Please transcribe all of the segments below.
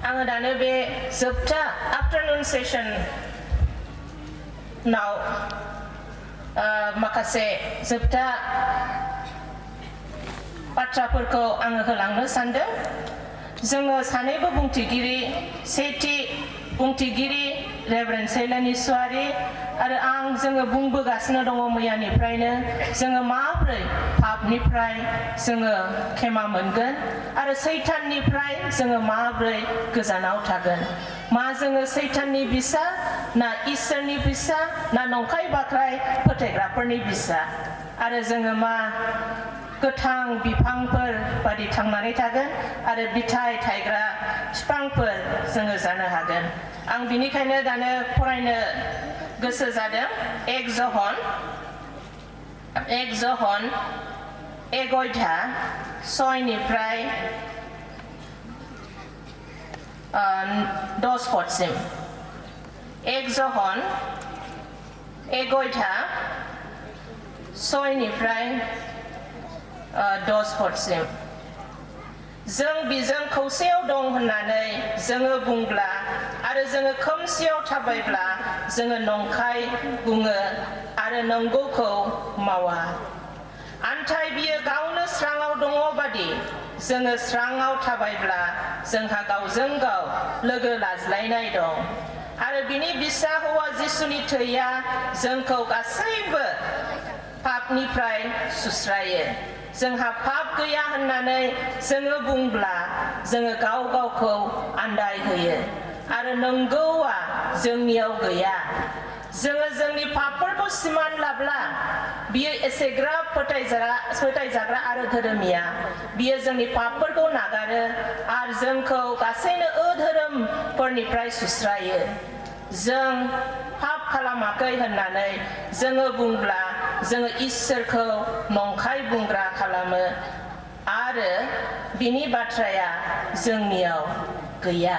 आङो दानो बे जोबथा आफ्टारनुन सेसन नाव माखासे जोबथा बाथ्राफोरखौ आङो होलांनो सानदों। जोङो सानैबो बुंथिगिरि, सेथि बुंथिगिरि रेभारेन्ड शैलानि इसवारि आरो जोङो बुंबोगासिनो दङ मैयानिफ्रायनो जोङो माब्रै पापनिफ्राय जोङो खेमा मोनगोन आरो सैताननिफ्राय जोङो माब्रै गोजानाव थागोन। मा जोङो सैताननि बिसा ना इसोरनि बिसा ना नंखाय बाख्राय फोथायग्राफोरनि बिसा आरो जोङो मा गोथां बिफांफोर बादि थांनानै थागोन आरो बिथाइ थायग्रा बिफांफोर जोङो जानो हागोन। आं बिनिखायनो दानो फरायनो गोसो जादों। एक जहन एगयथा 6निफ्राय 10 पदसिम। एक जहन एगयथा 6निफ्राय 10 पदसिम। जों बिजों खौसेयाव दं होननानै जोङो बुंब्ला आरो जोङो खोमसियाव थाबायब्ला जोङो नंखाय बुङो आरो नंगौखौ मावा। आन्थाय बियो गावनो स्राङाव दङ बादि जोङो स्राङाव थाबायब्ला जोंहा गावजों गाव लोगो लाज्लायनाय दं आरो बिनि बिसा हौवा जिसुनि थैया जोंखौ गासैबो पापनिफ्राय सुस्रायो। जोंहा पाप गैया होननानै जोङो बुंब्ला जोङो गाव गावखौ आन्दाय होयो आरो नंगौआ जोंनियाव गैया। जोङो जोंनि पापफोरखौ सिमान लाब्ला बियो एसेग्राब फोथायजाग्रा आरो धोरोमिया बियो जोंनि पापफोरखौ नागारो आरो जोंखौ गासैनो अधोरोमफोरनिफ्राय सुस्रायो। जों पाप खालामाखै होननानै जोङो बुंब्ला जोङो इसोरखौ नंखाय बुंग्रा खालामो आरो बिनि बाथ्राया जोंनियाव गैया।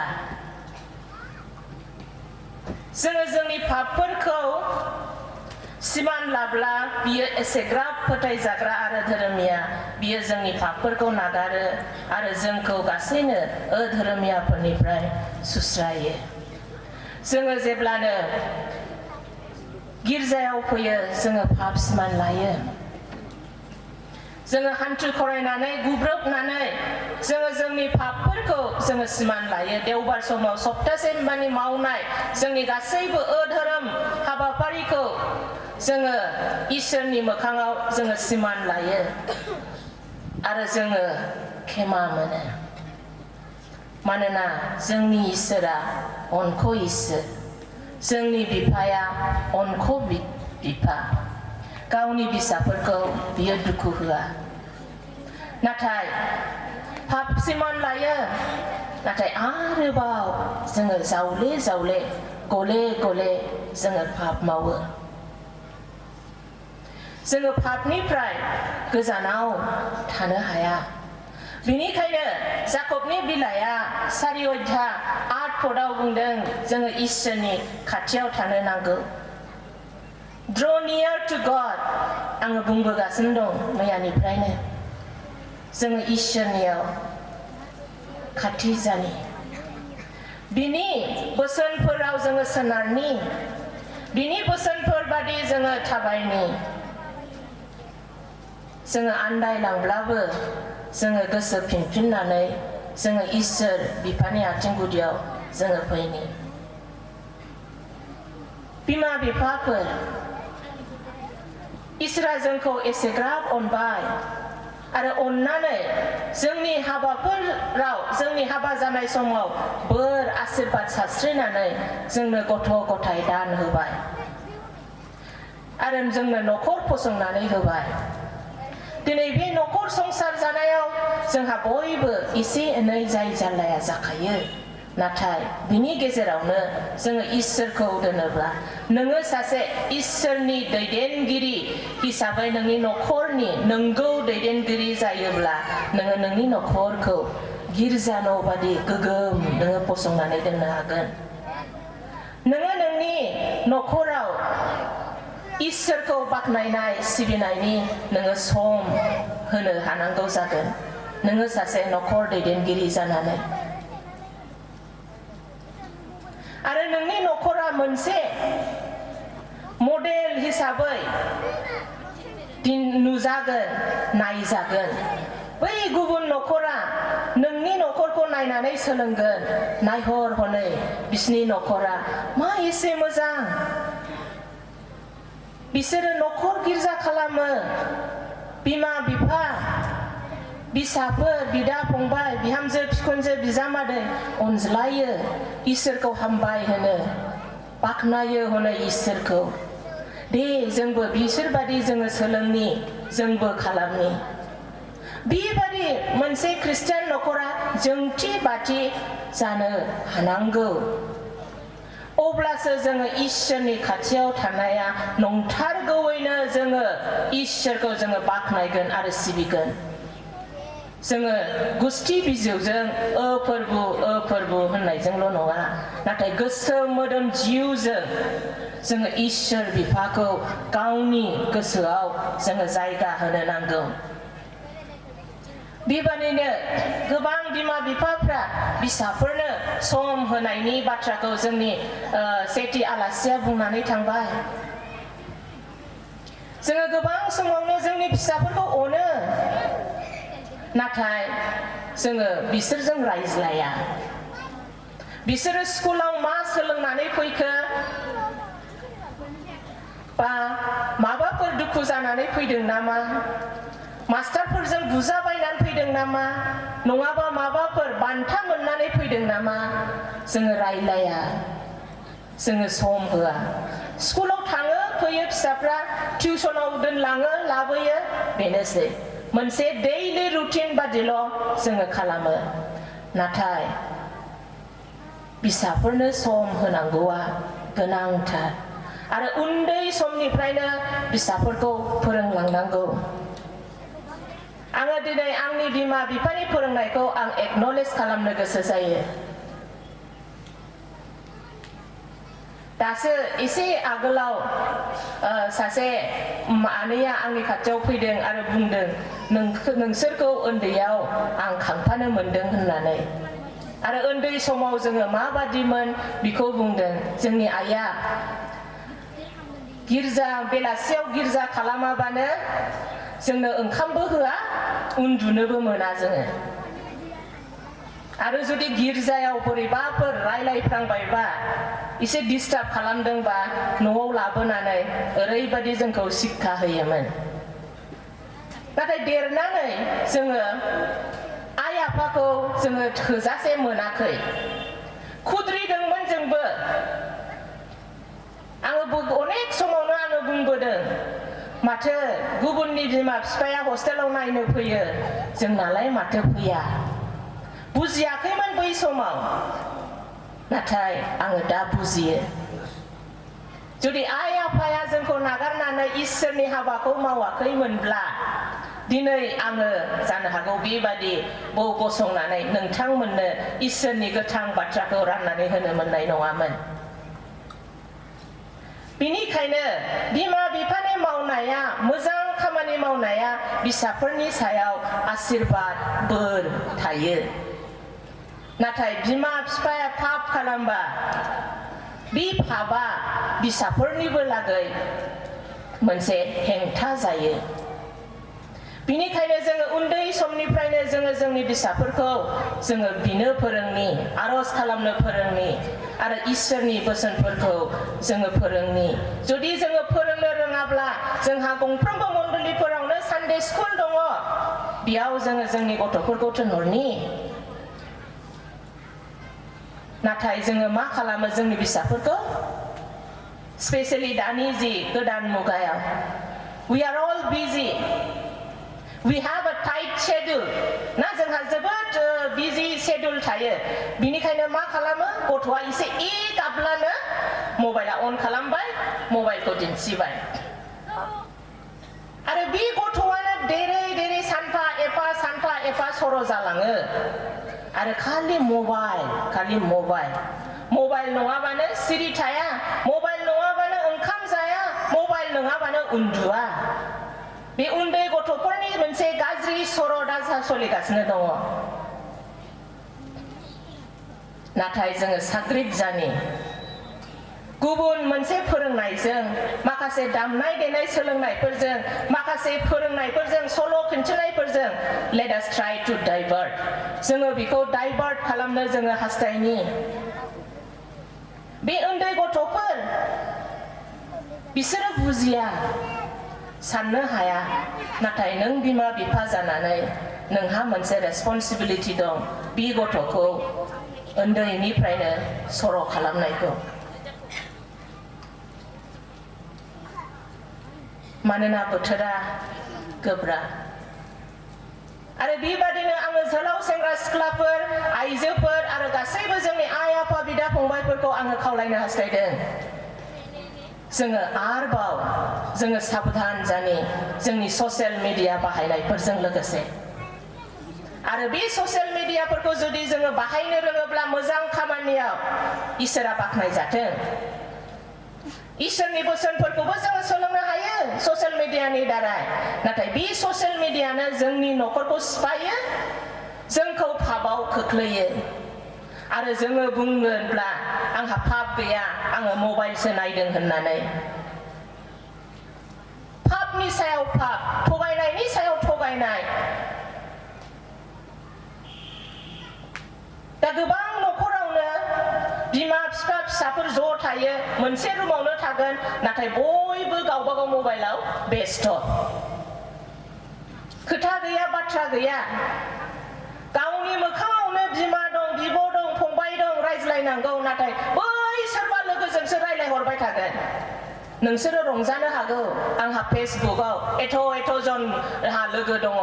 जोङो जोंनि पापफोरखौ सिमान लाब्ला बियो एसेग्राब फोथायजाग्रा आरो धोरोमिया बियो जोंनि पापफोरखौ नागारो आरो जोंखौ गासैनो अधोरोमियाफोरनिफ्राय सुस्रायो। जोङो जेब्लानो गिर्जायाव फैयो जोङो पाप सिमान लायो। जोङो हान्थु खरायनानै गुब्रबनानै जोङो जोंनि पापफोरखौ जोङो सिमान लायो। देवबार समाव सप्तासे मानि मावनाय जोंनि गासैबो अधोरोम हाबाफारिखौ जोङो इसोरनि मोखाङाव जोङो सिमान लायो आरो जोङो खेमा मोनो। मानोना जोंनि इसोरा अनख' इसोर, जोंनि बिफाया अनख' बिफा, गावनि फिसाफोरखौ बियो दुखु होआ। नाथाय पाप सिमान लायो, नाथाय आरोबाव जोङो जावले जावले गले गले जोङो पाप मावो। जोङो पापनिफ्राय गोजानाव थानो हाया। बिनिखायनो जाकबनि बिलाइया 4:8 बुंदों जोङो इसोरनि खाथियाव थानो नांगौ। Draw near to God आङो बुंबोगासिनो दं मैयानिफ्रायनो जोङो इसोरनियाव खाथि जानि बिनि बोसोनफोराव जोङो सोनारनि बिनि बोसोनफोर बादि जोङो थाबायनि। जोङो आन्दायलांब्लाबो जोङो गोसो फिनफिननानै जोङो इसोर बिफानि आथिं गुदियाव जोङो फैनि। बिमा बिफाफोर, इसोरा जोंखौ एसेग्राब अनबाय आरो अननानै जोंनि हाबाफोराव जोंनि हाबा जानाय समाव बोर आशीर्बाद सारस्रिनानै जोंनो गथ' गथाय दान होबाय आरो जोंनो न'खर फसंनानै होबाय। दिनै बे न'खर संसार जानायाव जोंहा बयबो एसे एनै जाय जारलाया जाखायो। नाथाय बिनि गेजेरावनो जोङो इसोरखौ दोनोब्ला नोङो सासे इसोरनि दैदेनगिरि हिसाबै नोंनि न'खरनि नंगौ दैदेनगिरि जायोब्ला नोङो नोंनि न'खरखौ गिर्जा न' बादि गोगोम नोङो फसंनानै दोननो हागोन। नोङो नोंनि न'खराव इसोरखौ बाख्नायनाय सिबिनायनि नोङो सम होनो हानांगौ। น हानांगौ जागोन नोङो सासे न'खर दैदेनगिरि जानानै आरो नोंनि न'खरा मोनसे मडेल हिसाबै नुजागोन नायजागोन बै गुबुन न'खरा नोंनि न'खरखौ नायनानै सोलोंगोन नायहर हनै बिसिनि न'खरा मा एसे मोजां बिसोरो न'खर गिर्जा खालामो बिमा बिफा बिसाफोर बिदा फंबाय बिहामजो बिखुनजो बिजामादै अनज्लायो इसोरखौ हामबाय होनो बाख्नायो हनै इसोरखौ दे जोंबो बिसोरबादि जोङो सोलोंनि जोंबो खालामनि बेबादि मोनसे ख्रिस्टियान न'खरा जोंथि बाथि जानो हानांगौ अब्लासो जोङो इसोरनि खाथियाव थानाया नंथारगौयैनो जोङो इसोरखौ जोङो बाख्नायगोन आरो सिबिगोन जोङो गुस्थि बिजौजों फोरबु होननायजोंल' नङा नाथाय गोसो मोदोम जिउजों जोङो इसोर बिफाखौ गावनि गोसोआव जोङो जायगा होनो नांगौ बेबादिनो गोबां बिमा बिफाफ्रा फिसाफोरनो सम होनायनि बाथ्राखौ जोंनि सेथि आलासिया बुंनानै थांबाय जोङो गोबां समावनो जोंनि फिसाफोरखौ अनो नाथाय जोङो बिसोरजों रायज्लाया बिसोरो स्कुलाव मा सोलोंनानै फैखो बा माबाफोर दुखु जानानै फैदों नामा मास्टारफोरजों बुजाबायनानै फैदों नामा नङाबा माबाफोर बान्था मोननानै फैदों नामा जोङो रायलाया जोङो सम होआ स्कुलाव थाङो फैयो फिसाफ्रा टिउसनाव दोनलाङो लाबोयो बेनोसै मोनसे दैलि रुटिन बादिल' जोङो खालामो नाथाय फिसाफोरनो सम होनांगौआ गोनांथार आरो उन्दै समनिफ्रायनो फिसाफोरखौ फोरोंलांनांगौ आङो दिनै आंनि बिमा बिफानि फोरोंनायखौ आं एक्न'लेज खालामनो गोसो जायो दासो एसे आगोलाव सासे आनैया आंनि खाथियाव फैदों आरो बुंदों नोंसोरखौ उन्दैयाव आं खांफानो मोनदों होननानै आरो उन्दै समाव जोङो माबादिमोन बेखौ बुंदों जोंनि आइया गिर्जा बेलासियाव गिर्जा खालामाबानो जोंनो ओंखामबो होआ उन्दुनोबो मोना जोङो आरो जुदि गिर्जायाव बोरैबाफोर रायलायफ्लांबायबा एसे डिस्टार्ब खालामदोंबा न'आव लाबोनानै ओरैबादि जोंखौ शिक्षा होयोमोन नाथाय देरनानै जोङो आइ आफाखौ जोङो थोजासे मोनाखै खुद्रिदोंमोन जोंबो आङो अनेक समावनो आङो बुंबोदों माथो गुबुननि बिमा बिफाया हस्टेलाव नायनो फैयो जोंनालाय माथो फैया बुजियाखैमोन बै समाव नाथाय आङो दा बुजियो जुदि आइ आफाया जोंखौ नागारनानै इसोरनि हाबाखौ मावाखैमोनब्ला दिनै आङो जानो हागौ बेबादि गसंनानै नोंथांमोननो इसोरनि गोथां बाथ्राखौ राननानै होनो मोननाय नङामोन बिनिखायनो बिमा बिफानि मावनाया मोजां खामानि मावनाया फिसाफोरनि सायाव आशीर्बाद बोर थायो नाथाय बिमा बिफाया पाप खालामबा बे पापा फिसाफोरनिबो लागै मोनसे हेंथा जायो बिनिखायनो जोङो उन्दै समनिफ्रायनो जोङो जोंनि फिसाफोरखौ जोङो बिनो फोरोंनि आरज खालामनो फोरोंनि आरो इसोरनि बोसोनफोरखौ जोङो फोरोंनि जुदि जोङो फोरोंनो रोङाब्ला जोंहा गंफ्रोमबो मण्डलिफोरावनो सानडे स्कुल दङ बेयाव जोङो जोंनि गथ'फोरखौ थिनहरनि नाथाय जोङो मा खालामो जोंनि फिसाफोरखौ स्पेशली दानि जि गोदान मुगायाव we are all busy we have a tight schedule ना जोंहा जोबोद बिजि शेड्युल थायो बिनिखायनो मा खालामो गथ'आ एसे गाब्लानो मबाइला अन खालामबाय मबाइलखौ दिन्थिबाय आरो बे गथ'आनो देरै देरै सानफा एफा सर' जालाङो आरो खालि मबाइल नङाबानो सिरि थाया मबाइल नङाबानो ओंखाम जाया मबाइल नङाबानो उन्दुआ बे उन्दै गथ'फोरनि मोनसे गाज्रि सर' दा सोलिगासिनो दङ नाथाय जोङो साग्रिद जानि गुबुन मोनसे फोरोंनायजों माखासे दामनाय देनाय सोलोंनायफोरजों माखासे फोरोंनायफोरजों सल' खिन्थिनायफोरजों let us try to divert जोङो बेखौ डाइभार्ट खालामनो जोङो हास्थायनि बे उन्दै गथ'फोर बिसोरो बुजिया साननो हाया नाथाय नों बिमा बिफा जानानै नोंहा मोनसे रेसपन्सिबिलिटि दं बे गथ'खौ उन्दैनिफ्रायनो सर' खालामनायखौ मानोना बोथोरा गोब्राब आरो बेबादिनो आङो जोलाव सेंग्रा सिख्लाफोर आइजोफोर आरो गासैबो जोंनि आइ आफा बिदा फंबायफोरखौ आङो खावलायनो हास्थायदों जोङो आरोबाव जोङो साबधान जानि जोंनि ससियेल मिडिया बाहायनायफोरजों लोगोसे आरो बे ससियेल मिडियाफोरखौ जुदि जोङो बाहायनो रोङोब्ला मोजां खामानियाव इसोरा बाख्नायजाथों इसोरनि बोसोनफोरखौबो जोङो सोलोंनो हायो ससियेल मिडियानि दारै नाथाय बे ससियेल मिडियानो जोंनि न'खरखौ सिफायो जोंखौ पापआव खोख्लैयो आरो जोङो बुंगोनब्ला आंहा पाप गैया आङो मबाइलसो नायदों होननानै पापनि सायाव पाप थगायनायनि सायाव थगायनाय दा गोबां न'खरावनो बिमा बिफा फिसाफोर ज' थायो मोनसे रुमावनो थागोन नाथाय बयबो गावबा गाव मबाइलाव बेस्थ खोथा गैया बाथ्रा गैया गावनि मोखाङावनो बिमा दं बिब' दं फंबाय दं रायज्लायनांगौ नाथाय बै सोरबा लोगोजोंसो रायज्लायहरबाय थागोन नोंसोरो रंजानो हागौ आंहा फेसबुकआव एथ' जन आंहा लोगो दङ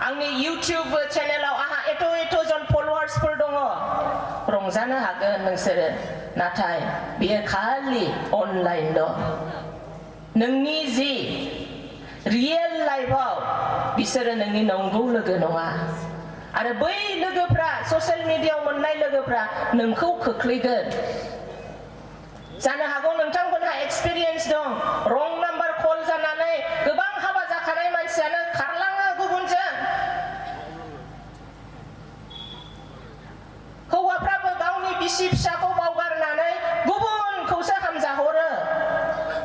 आंनि इउटिउब चेनेलाव आंहा एथ' जन फलोवार्सफोर दङ रंजानो हागोन नोंसोरो नाथाय बेयो खालि अनलाइनल नोंनि जि रियेल लाइफआव बिसोरो नोंनि नंगौ लोगो नङा आरो बै लोगोफ्रा ससियेल मिडियायाव मोननाय लोगोफ्रा नोंखौ खोख्लैगोन जानो हागौ नोंथांमोनहा एक्सपिरियेन्स दं रं नाम्बार कल जानानै गोबां हाबा जाखानाय मानसियानो खारलाङो गुबुनजों हौवाफ्राबो गावनि बिसि फिसाखौ बावगारनानै गुबुनखौसो हामजाहरो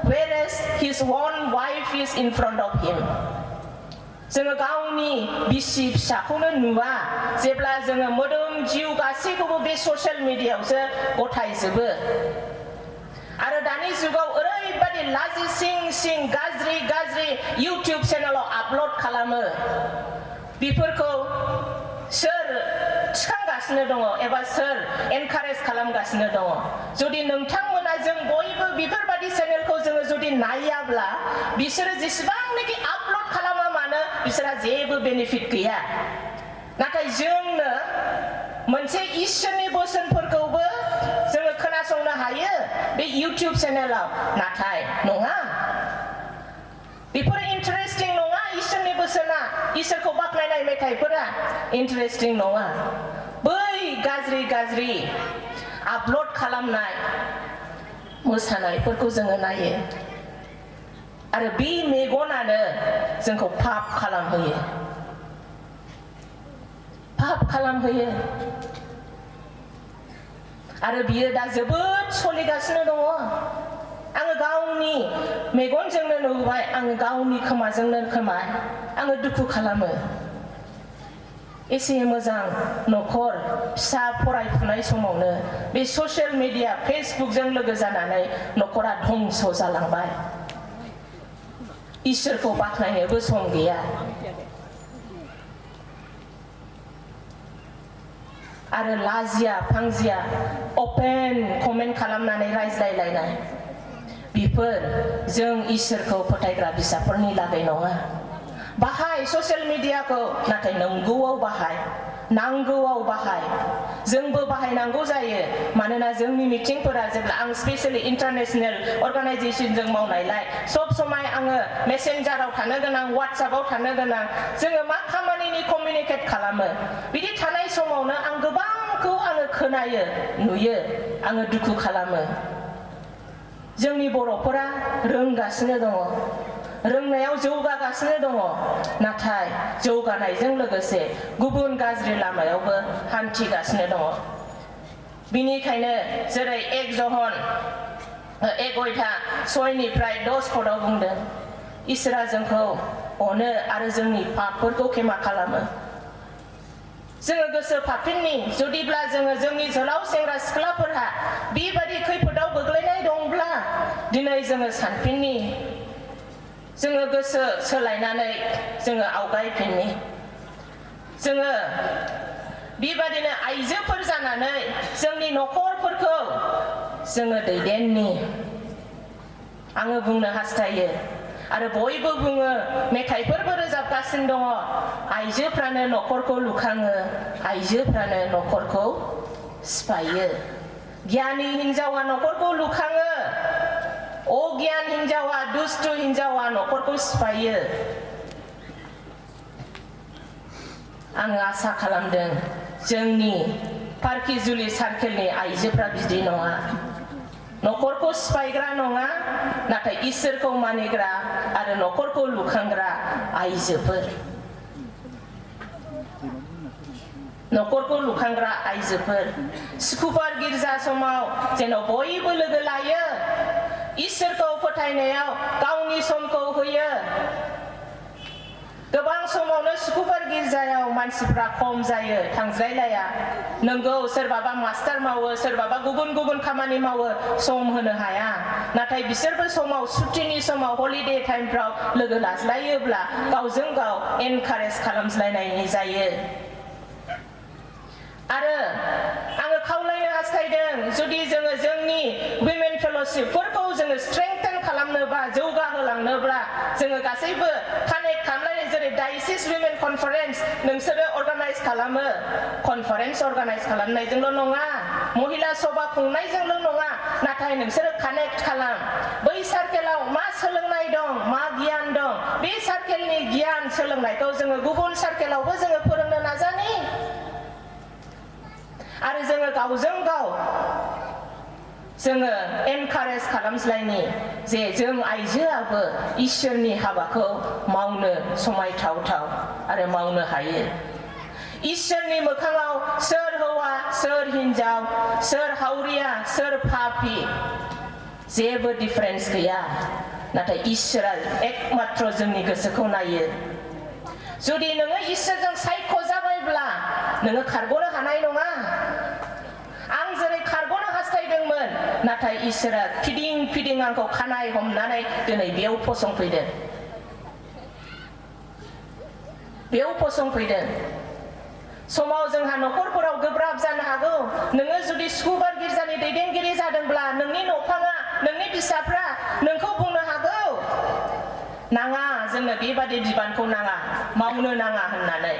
whereas his own wife is in front of him जोङो गावनि बिसि फिसाखौनो नुवा जेब्ला जोङो मोदोम जिउ गासैखौबो बे ससियेल मिडियायावसो गथायजोबो आरो दानि जुगाव ओरैबादि लाजि सिं गाज्रि इउटिउब चेनेलाव आपल'ड खालामो बेफोरखौ सोर थिखांगासिनो दङ एबा सोर एनकारेज खालामगासिनो दङ जुदि नोंथांमोना जों बयबो बेफोरबादि चेनेलखौ जोङो जुदि नायाब्ला बिसोरो जेसेबांनाखि आपल'ड खालामा मानो बिसोरहा जेबो बेनिफिट गैया नाथाय जोंनो मोनसे इसोरनि बोसोनफोरखौबो जोङो खोनासंनो हायो बे इउटिउब चेनेलाव नाथाय नङा बेफोर इन्टारेस्टिं नङा इसोरनि बोसोना इसोरखौ बाख्नायनाय मेथाइफोरा इन्टारेस्टिं नङा बै गाज्रि आपल'ड खालामनाय मोसानायफोरखौ जोङो नायो आरो बे मेगनानो जोंखौ पाप खालामहोयो आरो बियो दा जोबोद सोलिगासिनो दङ आङो गावनि मेगनजोंनो नुबाय आङो गावनि खोमाजोंनो आङो दुखु खालामो एसे मोजां न'खर फिसा फरायफुनाय समावनो बे ससियेल मिडिया फेसबुकजों लोगो जानानै न'खरा धंस जालांबाय इसोरखौ बाख्नायनोबो सम गैया आरो लाजिया फांजिया अपेन कमेन्ट खालामनानै रायज्लायलायनाय बेफोर जों इसोरखौ फोथायग्रा बिसाफोरनि लागै नङा बाहाय ससियेल मिडियाखौ नाथाय नंगौआव बाहाय नांगौआव बाहाय जोंबो बाहायनांगौ जायो मानोना जोंनि मिटिंफोरा जेब्ला आं स्पेशली इन्टारनेशनेल अर्गानाइजेशनजों मावनायलाय सब समाय आङो मेसेन्जाराव थानो गोनां वाट्सएपआव थानो गोनां जोङो मा खामानिनि कमिउनिकेट खालामो बिदि थानाय समावनो आं गोबांखौ आङो खोनायो नुयो आङो दुखु खालामो जोंनि बर'फोरा रोंगासिनो दङ रोंनायाव जौगागासिनो दङ नाथाय जौगानायजों लोगोसे गुबुन गाज्रि लामायावबो हान्थिगासिनो दङ बिनिखायनो जेरै एक जहन एक अयथा 6निफ्राय 10 पदआव बुंदों इसोरा जोंखौ अनो आरो जोंनि पापफोरखौ क्षमा खालामो जोङो गोसो पापिननि जुदिब्ला जोङो जोंनि जोलाव सेंग्रा सिख्लाफोरहा बेबादि खैफोदाव गोग्लैनाय दंब्ला दिनै जोङो सानफिननि जोङो गोसो सोलायनानै जोङो आवगायफिननि जोङो बेबादिनो आइजोफोर जानानै जोंनि नखरफोरखौ जोङो दैदेननि आङो बुंनो हास्थायो आरो बयबो बुङो मेथाइफोरबो रोजाबगासिनो दङ आइजोफ्रानो नखरखौ लुखाङो आइजोफ्रानो नखरखौ सिफायो गियानि हिनजावा नखरखौ लुखाङो अगियान हिनजावा दुष्ट हिनजावा नखरखौ सिफायो आङो आसा खालामदों जोंनि पार्किजुलि सार्केलनि आइजोफ्रा बिदि नङा नखरखौ सिफायग्रा नङा नाथाय इसोरखौ मानिग्रा आरो नखरखौ लुखांग्रा आइजोफोर नखरखौ लुखांग्रा आइजोफोर सुखुबार गिर्जा समाव जेन बयबो लोगो लायो इसोरखौ फोथायनायाव गावनि समखौ होयो गोबां समावनो सुखुबार गिर्जायाव मानसिफ्रा खम जायो थांज्लायलाया नंगौ सोरबाबा मास्टार मावो सोरबाबा गुबुन गुबुन खामानि मावो सम होनो हाया नाथाय बिसोरबो समाव सुटिनि समाव हलिडे टाइमफ्राव लोगो लाज्लायोब्ला गावजों गाव एनकारेज खालामज्लायनायनि जायो आरो आङो खावलायनो हास्थायदों जुदि जोङो जोंनि विमेन फेल'शिपफोरखौ जोङो स्ट्रेंथेन खालामनोबा जौगाहोलांनोब्ला जोङो गासैबो कानेक्ट खालामलायनाय जेरै डायसिस विमेन कनफारेन्स नोंसोरो अर्गानाइज खालामो कनफारेन्स अर्गानाइज खालामनायजोंल' नङा महिला सभा खुंनायजोंल' नङा नाथाय नोंसोरो कानेक्ट खालाम बै सार्केलाव मा सोलोंनाय दं मा गियान दं बे सार्केलनि गियान सोलोंनायखौ जोङो गुबुन सार्केलावबो जोङो फोरोंनो नाजानि आरो जोङो गावजों गाव जोङो एनकारेज खालामज्लायनि जे जों आइजोआबो इसोरनि हाबाखौ मावनो समायथावथाव आरो मावनो हायो इसोरनि मोखाङाव सोर हौवा सोर हिनजाव सोर हावरिया सोर पापि जेबो डिफारेन्स गैया नाथाय इसोरा एकमात्र जोंनि गोसोखौ नायो जुदि नोङो इसोरजों सायख' जाबायब्ला नोङो खारग'नो हानाय नङा आं जेरै खारग'नो हास्थायदोंमोन नाथाय इसोरा फिदिं फिदिं आंखौ खानाय हमनानै दिनै बेयाव फसंफैदों समाव जोंहा नखरफोराव गोब्राब जानो हागौ नोङो जुदि सुखुबार गिर्जानि दैदेनगिरि जादोंब्ला नोंनि न'फाङा नोंनि फिसाफ्रा नोंखौ बुंनो हागौ नाङा जोंनो बेबादि बिबानखौ नाङा मावनो नाङा होननानै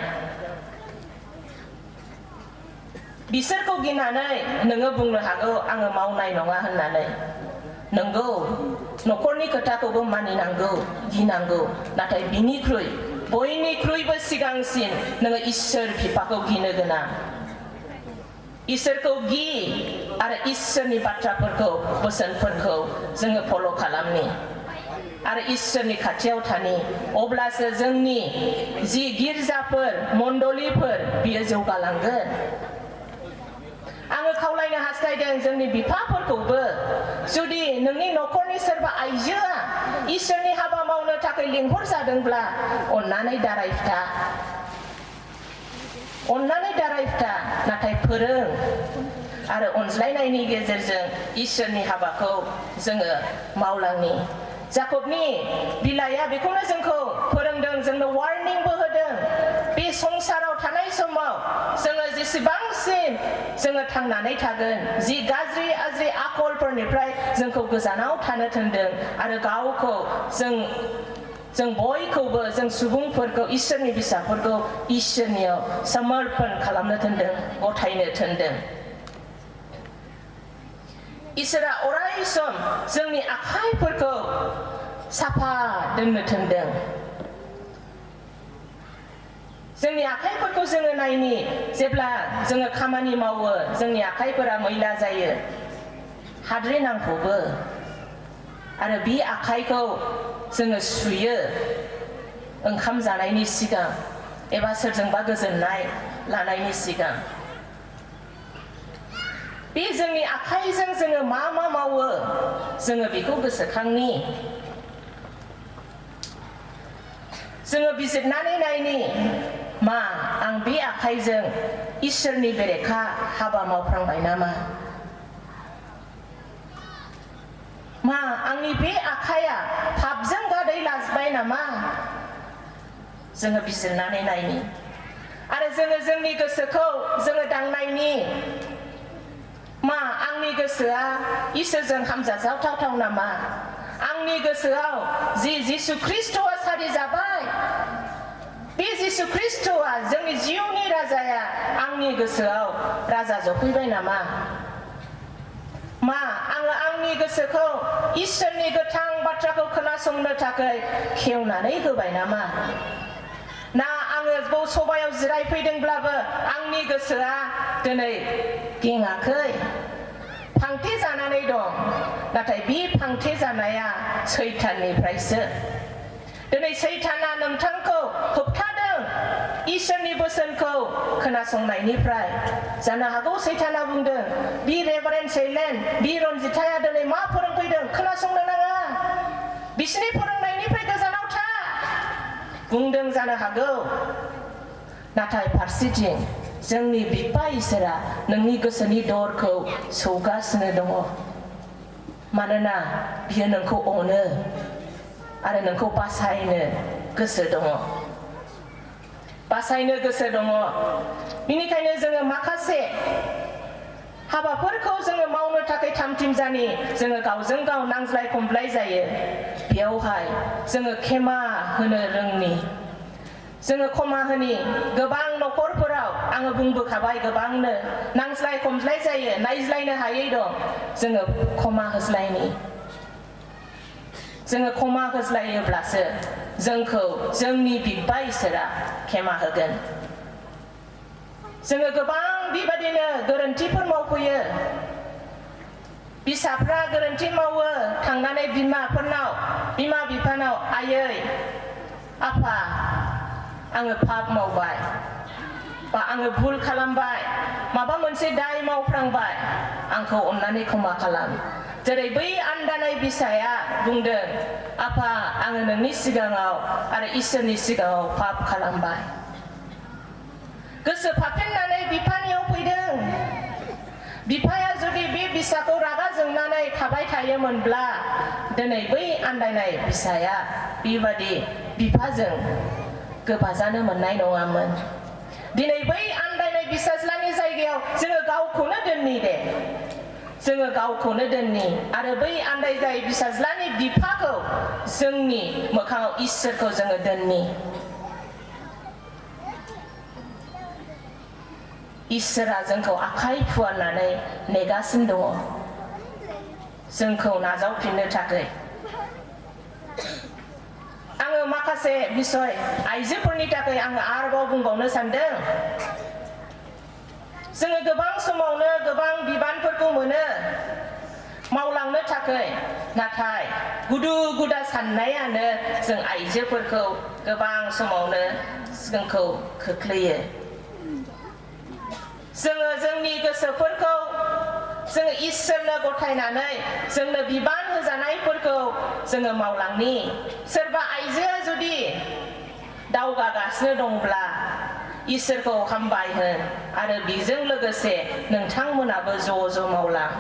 बिसोरखौ गिनानै नोङो बुंनो हागौ आङो मावनाय नङा होननानै नंगौ नखरनि खोथाखौबो मानिनांगौ गिनांगौ नाथाय बिनिख्रुइ बयनिख्रुइबो सिगांसिन नोङो इसोर बिफाखौ गिनो गोनां इसोरखौ गि आरो इसोरनि बाथ्राफोरखौ बोसोनफोरखौ जोङो फल' खालामनि आरो इसोरनि खाथियाव थानि अब्लासो जोंनि जि गिर्जाफोर मण्डलिफोर बियो जौगालांगोन आङो खावलायनो हास्थायदों जोंनि बिफाफोरखौबो जुदि नोंनि नखरनि सोरबा आइजोआ इसोरनि हाबा मावनो थाखाय लिंहर जादोंब्ला अन्नानै दारायफथा नाथाय फोरों आरो अनज्लायनायनि गेजेरजों इसोरनि हाबाखौ जोङो मावलांनि जाकबनि बिलाइया बेखौनो जोंखौ फोरोंदों जोंनो वार्निंबो होदों बे संसाराव थानाय समाव जोङो जेसेबांसिन जोङो थांनानै थागोन जि गाज्रि आज्रि आखलफोरनिफ्राय जोंखौ गोजानाव थानो थिनदों आरो गावखौ जों बयखौबो जों सुबुंफोरखौ इसोरनि फिसाफोरखौ इसोरनियाव समर्पण खालामनो थिनदों गथायनो थिनदों इसोरा अराय सम जोंनि आखाइफोरखौ साफा दोननो थिनदों जोंनि आखाइफोरखौ जोङो नायनि जेब्ला जोङो खामानि मावो जोंनि आखाइफोरा मैला जायो हाद्रि नांफबो आरो बे आखाइखौ जोङो सुयो ओंखाम जानायनि सिगां एबा सोरजोंबा गोजोननाय लानायनि सिगां बे जोंनि आखाइजों जोङो मा मा मावो जोङो बेखौ गोसोखांनि जोङो बिजिरनानै नायनि मा आं बे आखाइजों इसोरनि बेरेखा हाबा मावफ्रांबाय नामा मा आंनि बे आखाइया पापजों गादै लाजबाय नामा जोङो बिजिरनानै नायनि आरो जोङो जोंनि गोसोखौ जोङो दांनायनि मा आंनि गोसोआ इसोरजों हामजाजाथाव नामा आंनि गोसोआव जि जिसु ख्रिस्ट'आ सारि जाबाय बे जिसु ख्रिस्ट'आ जोंनि जिउनि राजाया आंनि गोसोआव राजा जफैबाय नामा मा आङो आंनि गोसोखौ इसोरनि गोथां बाथ्राखौ खोनासंनो थाखाय खेवनानै होबाय नामा ना आङो सभायाव जिरायफैदोंब्लाबो आंनि गोसोआ दिनै गेङाखै फांथे जानानै दं नाथाय बे फांथे जानाया सैताननिफ्रायसो दिनै सैताना नोंथांखौ होबथादों इसोरनि बोसोनखौ खोनासंनायनिफ्राय जानो हागौ सैताना बुंदों बि रेभारेन्ड सैलेन बि रनजिताया दिनै मा फोरोंफैदों खोनासंनो नाङा बिसिनि फोरोंनायनिफ्राय गोजानाव था बुंदों जानो हागौ नाथाय फारसेथिं जोंनि बिफा इसोरा नोंनि गोसोनि दरखौ सौगासिनो दङ मानोना बियो नोंखौ अनो आरो नोंखौ बासायनो गोसो दङ बेनिखायनो जोङो माखासे हाबाफोरखौ जोङो मावनो थाखाय थामथिम जानि जोङो गावजों गाव नांज्लाय खमज्लाय जायो बेयावहाय जोङो खेमा होनो रोंनि जोङो क्षमा होनि गोबां न'खरफोराव आङो बुंबोखाबाय गोबांनो नांज्लाय खमज्लाय जायो नायज्लायनो हायै दं जोङो क्षमा होज्लायनि जोङो क्षमा होज्लायोब्लासो जोंखौ जोंनि बिफा इसोरा खेमा होगोन जोङो गोबां बेबादिनो गोरोन्थिफोर मावफैयो फिसाफ्रा गोरोन्थि मावो थांनानै बिमा बिफानाव आयै आफा आङो पाप मावबाय बा आङो भुल खालामबाय माबा मोनसे दाय मावफ्रांबाय आंखौ अननानै क्षमा खालाम जेरै बै आन्दानाय बिसाया बुंदों आफा आङो नोंनि सिगाङाव आरो इसोरनि सिगाङाव पाप खालामबाय गोसो फाफेननानै बिफानियाव फैदों बिफाया जुदि बे बिसाखौ रागा जोंनानै थाबाय थायोमोनब्ला दिनै बै आन्दायनाय बिसाया बेबादि बिफाजों गोबाजानो मोननाय नङामोन दिनै बै आन्दायनाय बिसाज्लानि जायगायाव जोङो गावखौनो दोननि आरो बै आन्दायनाय बिसाज्लानि बिफाखौ जोंनि मोखाङाव इसोरखौ जोङो दोननि इसोरा जोंखौ आखाइ फुवारनानै नेगासिनो दङ जोंखौ नाजावफिननो थाखाय आङो माखासे बिसय आइजोफोरनि थाखाय आङो आरोबाव बुंबावनो सानदों जोङो गोबां समावनो गोबां बिबानफोरखौ मोनो मावलांनो थाखाय नाथाय गुदु गुदा साननायानो जों आइजोफोरखौ गोबां समावनो जोंखौ खोख्लैयो जोङो जोंनि गोसोफोरखौ जोङो इसोरनो गथायनानै जोंनो बिबान होजानायफोरखौ जोङो मावलांनि सोरबा आइजोआ जुदि दावगागासिनो दंब्ला इसोरखौ हामबाय होन आरो बेजों लोगोसे नोंथांमोनाबो ज' मावलां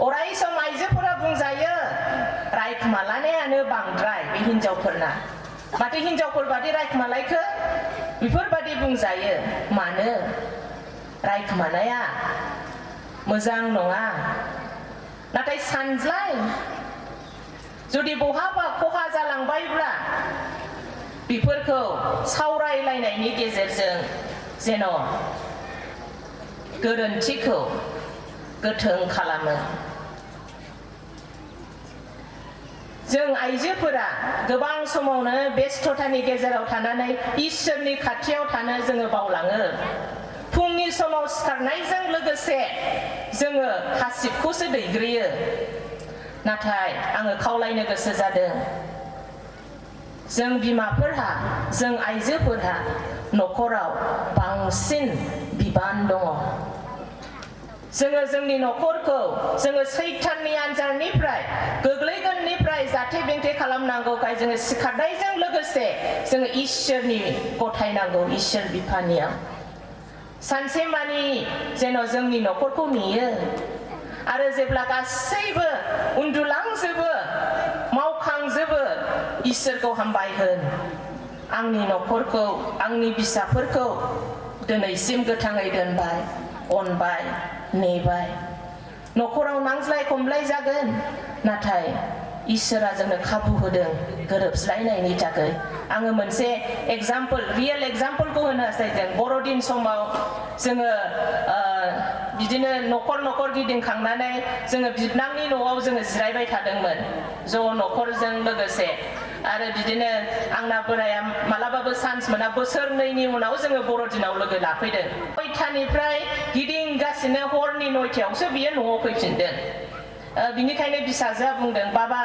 अराय सम आइजोफोरा बुंजायो रायखोमालानायानो बांद्राय बे हिनजावफोरना माथो हिनजावफोर बादि रायखोमालायखो बेफोरबादि बुंजायो मानो रायखोमानाया मोजां नङा नाथाय सानज्लाय जुदि बहाबा खहा जालांबायब्ला बेफोरखौ सावरायलायनायनि गेजेरजों जेन' गोरोन्थिखौ गोथों खालामो जों आइजोफोरा गोबां समावनो बेस्थतानि गेजेराव थानानै इसोरनि खाथियाव थानो जोङो बावलाङो फुंनि समाव सिखारनायजों लोगोसे जोङो हासिबखौसो दैग्रोयो नाथाय आङो खावलायनो गोसो जादों जों बिमाफोरहा जों आइजोफोरहा न'खराव बांसिन बिबान दङ जोङो जोंनि न'खरखौ जोङो सैताननि आन्जारनिफ्राय गोग्लैगोननिफ्राय जाथे बेंथे खालामनांगौखाय जोङो सिखारनायजों लोगोसे जोङो इसोरनि गथायनांगौ इसोर बिफानियाव सानसेमानि जेन' जोंनि न'खरखौ नेयो आरो जेब्ला गासैबो उन्दुलांजोबो मावखांजोबो इसोरखौ हामबाय होन आंनि न'खरखौ आंनि फिसाफोरखौ दिनैसिम गोथाङै दोनबाय अनबाय नेबाय न'खराव नांज्लाय खमलाय जागोन नाथाय इसोरा जोंनो खाबु होदों गोरोबज्लायनायनि थाखाय आङो मोनसे एग्जाम्पल रियेल एग्जाम्पलखौ होनो हास्थायदों बर'दिन समाव जोङो बिदिनो न'खर न'खर गिदिंखांनानै जोङो बिबनांनि न'आव जोङो जिरायबाय थादोंमोन ज' न'खरजों लोगोसे आरो बिदिनो आंना बोराया मालाबाबो चान्स मोना बोसोरनैनि उनाव जोङो बर'दिनाव लोगो लाफैदों 9टानिफ्राय गिदिंगासिनो हरनि 9टायावसो बियो न'आव फैफिनदों बिनिखायनो फिसाजोआ बुंदों बाबा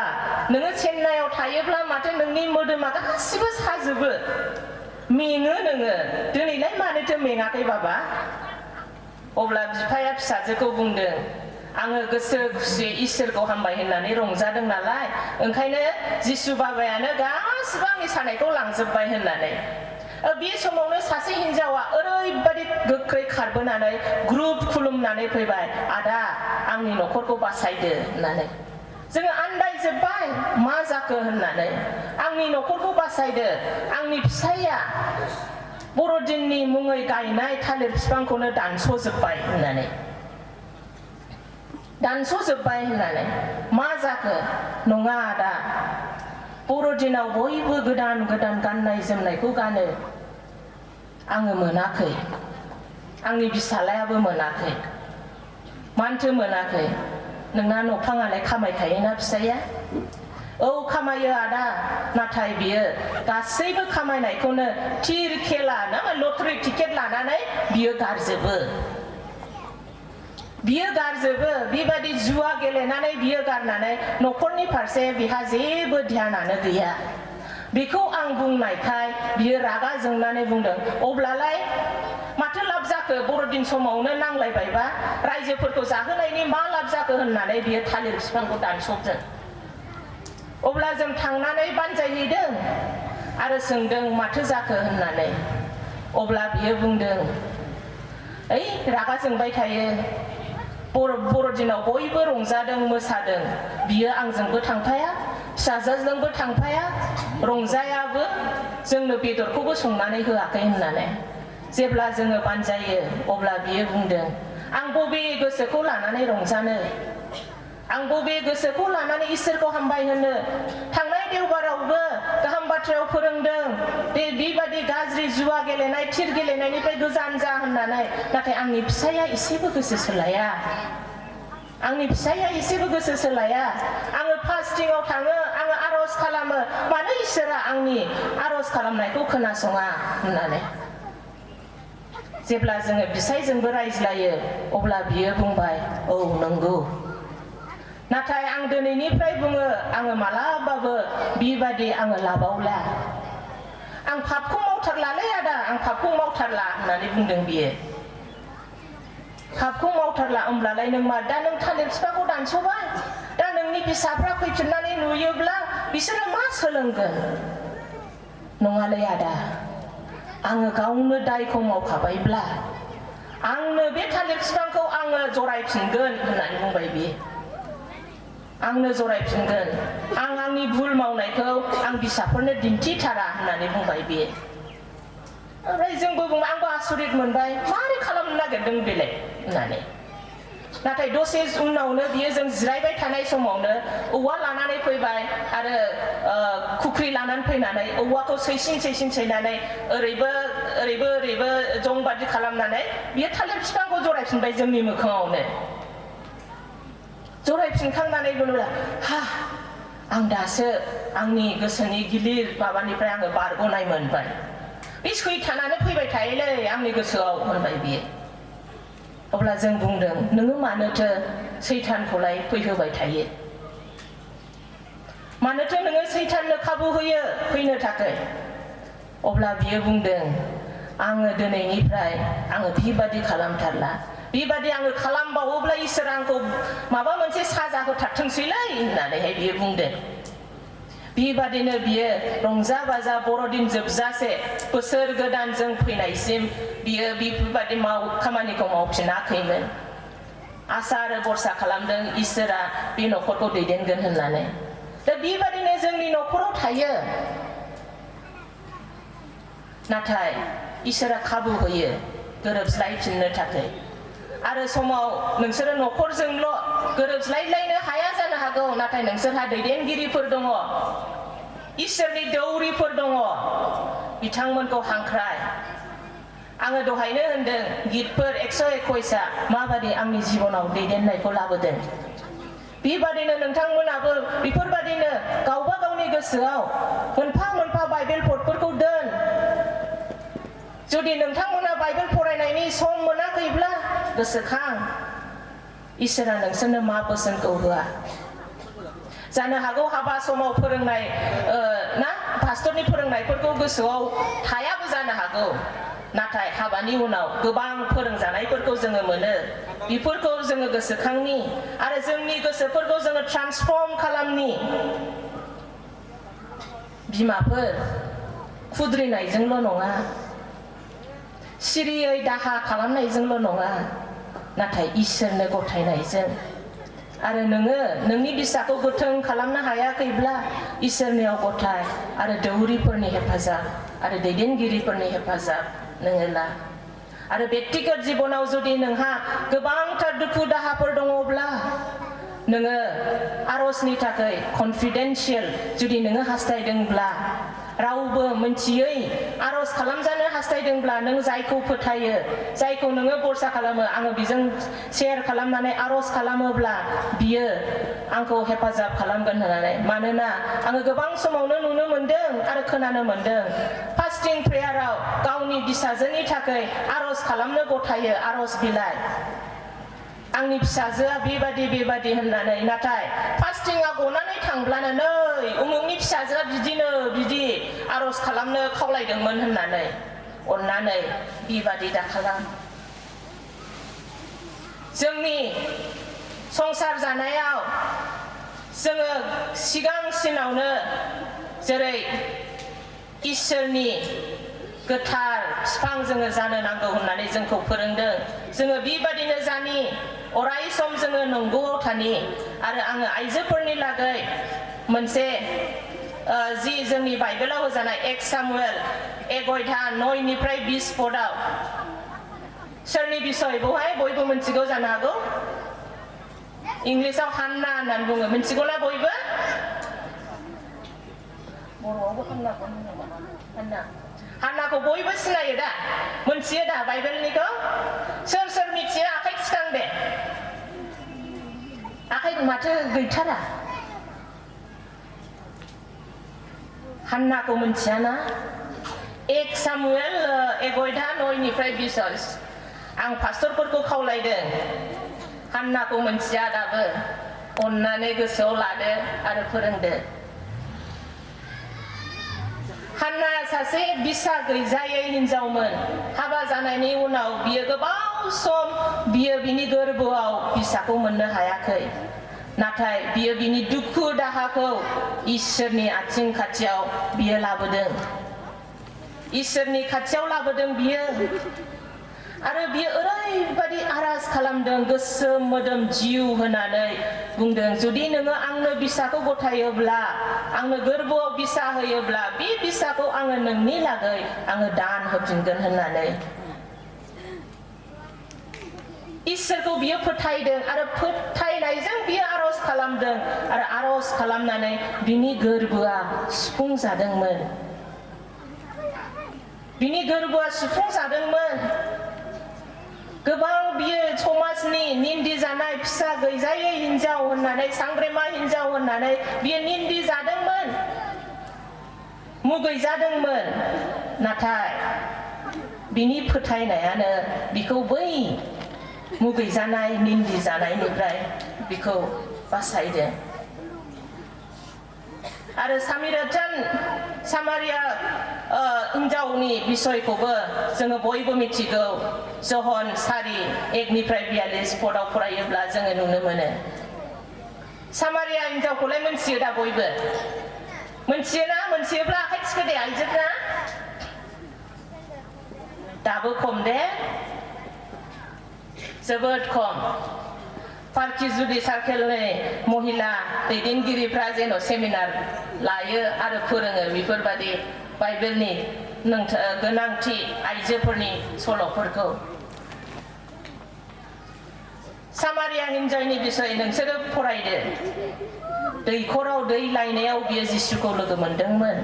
नोङो चेन्नाइआव थायोब्ला माथो नोंनि मोदोमा गासिबो साजोबो मेङो नोङो दिनैलाय मानोथो मेङाखै बाबा अब्ला बिफाया फिसाजोखौ बुंदों आङो गोसो खुसि इसोरखौ हामबाय होननानै रंजादों नालाय ओंखायनो जिसु बाबायानो गासिबो आंनि सानायखौ लांजोबबाय होननानै बे समावनो सासे हिनजावा ओरैबायदि गोख्रै खारबोनानै ग्रुप खुलुमनानै फैबाय आदा आंनि न'खरखौ बासायदो होननानै जोङो आन्दायजोब्बाय मा जाखो होननानै आंनि न'खरखौ बासायदो आंनि फिसाइया बर'दिननि मुङै गायनाय थालिर बिफांखौनो दानस'जोब्बाय होननानै मा जाखो नङा आदा बर'दिनाव बयबो गोदान गोदान गाननाय जोमनायखौ गानो आङो मोनाखै आंनि फिसालायाबो मोनाखै मानोथो मोनाखै नोंना न'फ्राङालाय खामायखायोना फिसाया औ खामायो आदा नाथाय बियो गासैबो खामायनायखौनो थिर खेला ना लटारि टिकेट लानानै बियो गारजोबो बेबायदि जुवा गेलेनानै बियो गारनानै न'खरनि फारसे बिहा जेबो ध्यानानो गैया बेखौ आं बुंनायखाय बियो रागा जोंनानै बुंदों अब्लालाय माथो लाब जाखो बर'दिन समावनो नांलायबायबा रायजोफोरखौ जाहोनायनि मा लाब जाखो होननानै बियो थालिर बिफांखौ दानस'दों अब्ला जों थांनानै बानजायहैदों आरो सोंदों माथो जाखो होननानै अब्ला बियो बुंदों ओइ रागा जोंबाय थायो बर'दिनाव बयबो रंजादों मोसादों बियो आंजोंबो थांफाया फिसाजोजोंबो थांफाया रंजायाबो जोंनो बेदरखौबो संनानै होआखै होननानै जेब्ला जोङो बानजायो अब्ला बियो बुंदों आं बबे गोसोखौ लानानै रंजानो आं बबे गोसोखौ लानानै इसोरखौ हामबाय होनो थांनाय देवबारावबो गाहाम बाथ्रायाव फोरोंदों बेबादि गाज्रि जुवा गेलेनाय थिर गेलेनायनिफ्राय गोजान जा होननानै नाथाय आंनि फिसाया एसेबो गोसो सोलाया आङो फास्टिंआव थाङो आङो आर'ज खालामो मानो इसोरा आंनि आर'ज खालामनायखौ खोनासङा होननानै जेब्ला जोङो फिसायजोंबो रायज्लायो अब्ला बियो बुंबाय औ नंगौ नाथाय आं दिनैनिफ्राय बुङो आङो मालाबाबो बेबादि आङो लाबावला आं पापखौ मावथारलालै आदा आं पापखौ मावथारला होननानै बुंदों बियो पापखौ मावथारला होमब्लालाय नों मा दा नों थालिर बिफांखौ दानस'बाय दा नोंनि फिसाफ्रा फैफिननानै नुयोब्ला बिसोरो मा सोलोंगोन नङालै आदा आङो गावनो दायखौ मावखाबायब्ला आंनो बे थालिर बिफांखौ आङो जरायफिनगोन होननानै बुंबाय बियो आंनो जरायफिनगोन आं आंनि भुल मावनायखौ आं फिसाफोरनो दिन्थिथारा होननानै बुंबाय बियो ओमफ्राय जोंबो बुङो आंबो आसरित मोनबाय मारै खालामनो नागिरदों बेलाय होननानै नाथाय दसे उनावनो बियो जों जिरायबाय थानाय समावनो औवा लानानै फैबाय आरो खुख्रि लानानै फैनानै औवाखौ सैसिन सैनानै ओरैबो जंबादि खालामनानै बियो थालिर बिफांखौ जरायफिनबाय जोंनि मोखाङावनो जरायफिनखांनानै बुङोब्ला आं दासो आंनि गोसोनि गिलिर माबानिफ्राय आङो बारग'नाय मोनबाय बे सैथानानो फैबाय थायोलै आंनि गोसोआव होनबाय बियो अब्ला जों बुंदों नोङो मानोथो सैथानखौलाय फैहोबाय थायो मानोथो नोङो सैथाननो खाबु होयो फैनो थाखाय अब्ला बियो बुंदों आङो दिनैनिफ्राय आङो बेबादि खालामथारला बेबादि आङो खालामबावोब्ला इसोरा आंखौ माबा मोनसे साजा होथारथोंसैलै होननानैहाय बियो बुंदों। बेबादिनो बियो रंजा बाजा बर'दिन जोबजासे बोसोर गोदानजों फैनायसिम बियो बेफोरबादि खामानिखौ मावफिनाखैमोन। आसा आरो भरसा खालामदों इसोरा बे न'खरखौ दैदेनगोन होननानै। दा बेबादिनो जोंनि न'खराव थायो, नाथाय इसोरा खाबु होयो गोरोबज्लायफिननो थाखाय। आरो समाव नोंसोरो न'खरजोंल' गोरोबज्लायलायनो हाया जानो हागौ, नाथाय नोंसोरहा दैदेनगिरिफोर दङ, इसोरनि दौरिफोर दङ, बिथांमोनखौ हांख्राय। आङो दहायनो होनदों गितफोर 121 माबादि आंनि जिबनाव दैदेननायखौ लाबोदों। बेबादिनो नोंथांमोनाबो बेफोरबादिनो गावबा गावनि गोसोआव मोनफा मोनफा बाइबेल पदफोरखौ दोन। जुदि नोंथांमोना बाइबेल फरायनायनि सम मोनाखैब्ला गोसोखां, इसोरा नोंसोरनो मा बोसोनखौ होआ। जानो हागौ हाबा समाव फोरोंनाय ना पास्टरनि फोरोंनायफोरखौ गोसोआव थायाबो जानो हागौ, नाथाय हाबानि उनाव गोबां फोरोंजानायफोरखौ जोङो मोनो। बेफोरखौ जोङो गोसोखांनि आरो जोंनि गोसोफोरखौ जोङो ट्रान्सफर्म खालामनि। बिमाफोर खुद्रिनायजोंल' नङा, सिरियै दाहा खालामनायजोंल' नङा, नाथाय इसोरनो गथायनायजों। आरो नोङो नोंनि बिसाखौ गोथों खालामनो हायाखैब्ला इसोरनियाव गथाय आरो दौरिफोरनि हेफाजाब आरो दैदेनगिरिफोरनि हेफाजाब नोङो ला। आरो बेक्तिगत जिबनाव जुदि नोंहा गोबांथार दुखु दाहाफोर दङब्ला नोङो आरजनि थाखाय कनफिडेन्शियेल जुदि नोङो हास्थायदोंब्ला, रावबो मोनथियै आरज खालामजानो हास्थायदोंब्ला, नों जायखौ फोथायो, जायखौ नोङो भरसा खालामो, आङो बेजों शेयार खालामनानै आरज खालामोब्ला बियो आंखौ हेफाजाब खालामगोन होननानै। मानोना आङो गोबां समावनो नुनो मोनदों आरो खोनानो मोनदों फास्टिं प्रेयाराव गावनि फिसाजोनि थाखाय आरज खालामनो गथायो आरज बिलाइ, आंनि फिसाजोआ बेबादि होननानै। नाथाय फास्टिंआ गनानै थांब्लानो नै उमुकनि फिसाजोआ बिदि आरज खालामनो खावलायदोंमोन होननानै। अननानै बेबादि दाखालाम। जोंनि संसार जानायाव जोङो सिगांसिनावनो जेरै इसोरनि गोथार बिफां जोङो जानो नांगौ होननानै जोंखौ फोरोंदों, जोङो बेबादिनो जानि, अराय सम जोङो नंगौआव थानि। आरो आङो आइजोफोरनि लागै मोनसे जि जोंनि बाइबेलाव होजानाय 1 सामुएल 11:9-20 पदआव सोरनि बिसय बहाय बयबो मोनथिगौ जानो हागौ, इंलिसाव हान्ना होननानै बुङो, मोनथिगौ ना बयबो? बर'आवबो हान्नाखौनो होनो नामा? हान्ना, हान्नाखौ बयबो सिनायो दा, मोनथियो दा बाइबेलनिखौ? सोर सोर मिथियो आखाइ थिखां दे। आखाइ माथो गैथारा? हान्नाखौ मोनथियाना? 1 सामुएल 11:9-20। आं पास्टरफोरखौ खावलायदों, हान्नाखौ मोनथिया दाबो, अननानै गोसोआव लादो आरो फोरोंदो। हान्ना सासे बिसा गैजायै हिनजावमोन। हाबा जानायनि उनाव बियो गोबाव सम बिनि गोरबोआव फिसाखौ मोननो हायाखै, नाथाय बियो बिनि दुखु दाहाखौ इसोरनि आथिं खाथियाव बियो लाबोदों, इसोरनि खाथियाव लाबोदों बियो। आरो बियो ओरैबादि आरज खालामदों, गोसो मोदोम जिउ होनानै बुंदों, जुदि नोङो आंनो बिसाखौ गथायोब्ला, आंनो गोरबोआव बिसा होयोब्ला, बे बिसाखौ आङो नोंनि लागै आङो दान होफिनगोन होननानै। इसोरखौ बियो फोथायदों आरो फोथायनायजों बियो आरज खालामदों आरो आरज खालामनानै बिनि गोरबोआ सुफुंजादोंमोन। बिनि गोरबोआ सुफुंजादोंमोन। गोबां बियो समाजनि निन्दि जानाय फिसा गैजायै हिनजाव होननानै, सांग्रेमा हिनजाव होननानै बियो निन्दि जादोंमोन, मुगैजादोंमोन, नाथाय बिनि फोथायनायानो बिखौ बै मुगैजानाय निन्दि जानायनिफ्राय बिखौ बासायदों। आरो सामारिया हिन्जावनि बिसयखौबो जोङो बयबो मिथिगौ जहन 4:1-42 पदआव फरायोब्ला जोङो नुनो मोनो सामारिया हिन्जावखौलाय मोनथियो दा बयबो मोनथियोना मोनथियोब्ला आखाइ थिखो दे आइजोफ्रा दाबो खम दे जोबोद खम पार्किजुलि सार्केलनि महिला दैदेनगिरिफ्रा जेन' सेमिनार लायो आरो फोरोङो बेफोरबादि बाइबेलनि गोनांथि आइजोफोरनि सल'फोरखौ सामारिया हिन्जावनि बिसय नोंसोरो फरायदो दैखराव दै लायनायाव बियो जिसुखौ लोगो मोनदोंमोन